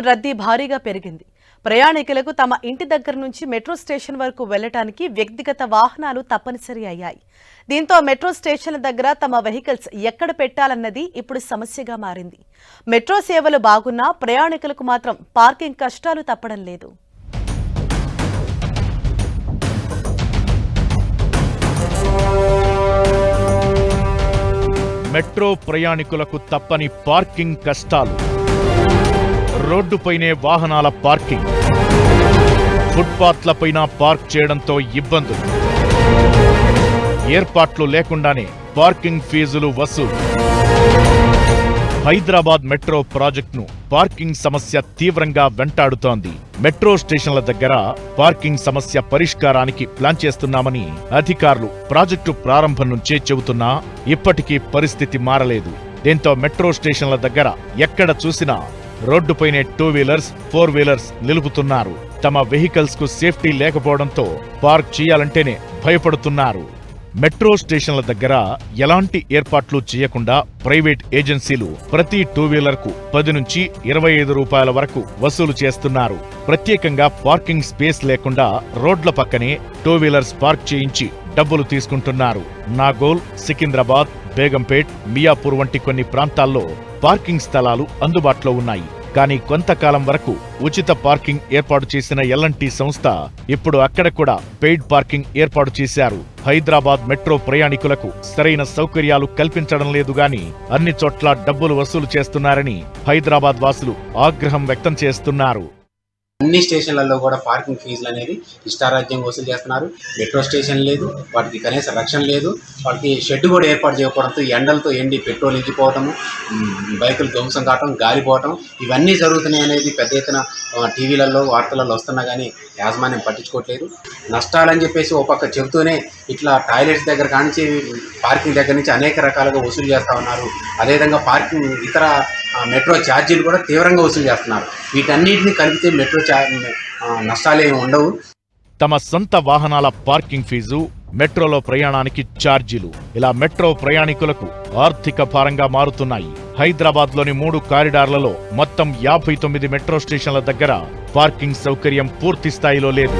రద్దీ భారీగా పెరిగింది. ప్రయాణికులకు తమ ఇంటి దగ్గర నుంచి మెట్రో స్టేషన్ వరకు వెళ్లడానికి వ్యక్తిగత వాహనాలు తప్పనిసరి అయ్యాయి. దీంతో మెట్రో స్టేషన్ల దగ్గర తమ వెహికల్స్ ఎక్కడ పెట్టాలన్నది ఇప్పుడు సమస్యగా మారింది. మెట్రో సేవలు బాగున్నా ప్రయాణికులకు మాత్రం పార్కింగ్ కష్టాలు తప్పడం లేదు. మెట్రో ప్రయాణికులకు తప్పని పార్కింగ్ కష్టాలు. రోడ్డుపైనే వాహనాల పార్కింగ్, ఫుట్పాత్లపైన పార్క్ చేయడంతో ఇబ్బందులు, ఏర్పాట్లు లేకుండానే పార్కింగ్ ఫీజులు వసూలు. హైదరాబాద్ మెట్రో ప్రాజెక్టును పార్కింగ్ సమస్య తీవ్రంగా వెంటాడుతోంది. మెట్రో స్టేషన్ల దగ్గర పార్కింగ్ సమస్య పరిష్కారానికి ప్లాన్ చేస్తున్నామని అధికారులు ప్రాజెక్టు ప్రారంభం నుంచే చెబుతున్నా ఇప్పటికీ పరిస్థితి మారలేదు. దీంతో మెట్రో స్టేషన్ల దగ్గర ఎక్కడ చూసినా రోడ్డుపైనే 2 వీలర్స్ 4 వీలర్స్ నిలుపుతున్నారు. తమ వెహికల్స్ కు సేఫ్టీ లేకపోవడంతో పార్క్ చేయాలంటేనే భయపడుతున్నారు. మెట్రో స్టేషన్ల దగ్గర ఎలాంటి ఏర్పాట్లు చేయకుండా ప్రైవేట్ ఏజెన్సీలు ప్రతి 2 వీలర్ కు 10 నుంచి 25 రూపాయల వరకు వసూలు చేస్తున్నారు. ప్రత్యేకంగా పార్కింగ్ స్పేస్ లేకుండా రోడ్ల పక్కనే 2 వీలర్స్ పార్క్ చేయించి డబ్బులు తీసుకుంటున్నారు. నాగోల్, సికింద్రాబాద్, బేగంపేట్, మియాపూర్ వంటి కొన్ని ప్రాంతాల్లో పార్కింగ్ స్థలాలు అందుబాటులో ఉన్నాయి. కానీ కొంతకాలం వరకు ఉచిత పార్కింగ్ ఏర్పాటు చేసిన ఎల్ఎన్టీ సంస్థ ఇప్పుడు అక్కడ కూడా పెయిడ్ పార్కింగ్ ఏర్పాటు చేశారు. హైదరాబాద్ మెట్రో ప్రయాణికులకు సరైన సౌకర్యాలు కల్పించడం లేదు గాని అన్ని చోట్ల డబ్బులు వసూలు చేస్తున్నారని హైదరాబాద్ వాసులు ఆగ్రహం వ్యక్తం చేస్తున్నారు. అన్ని స్టేషన్లలో కూడా పార్కింగ్ ఫీజులు అనేది ఇష్టారాజ్యం వసూలు చేస్తున్నారు. మెట్రో స్టేషన్ లేదు, వాటికి కనీస రక్షణ లేదు. వాళ్ళకి షెడ్ కూడా ఏర్పాటు చేయకపోవడంతో ఎండలతో ఎండి పెట్రోల్ ఇంకిపోవటము, బైకులు ధ్వంసం కావటం, గాలిపోవటం ఇవన్నీ జరుగుతున్నాయి అనేది పెద్ద ఎత్తున టీవీలలో వార్తలలో వస్తున్నా కానీ యాజమాన్యం పట్టించుకోవట్లేదు. నష్టాలని చెప్పేసి ఓ పక్క చెబుతూనే ఇట్లా టాయిలెట్స్ దగ్గర కానించి పార్కింగ్ దగ్గర నుంచి అనేక రకాలుగా వసూలు చేస్తూ ఉన్నారు. అదేవిధంగా పార్కింగ్ ఇతర మెట్రో ఛార్జీలు కూడా తీవ్రంగా వసూలు చేస్తున్నారు. వీటన్నిటిని కలిపితే మెట్రో నష్టాలేమి ఉండవు. తమ సొంత వాహనాల పార్కింగ్ ఫీజు, మెట్రోలో ప్రయాణానికి ఛార్జీలు ఇలా మెట్రో ప్రయాణికులకు ఆర్థిక భారంగా మారుతున్నాయి. హైదరాబాద్ లోని 3 కారిడార్లలో మొత్తం 59 మెట్రో స్టేషన్ల దగ్గర పార్కింగ్ సౌకర్యం పూర్తి స్థాయిలో లేదు.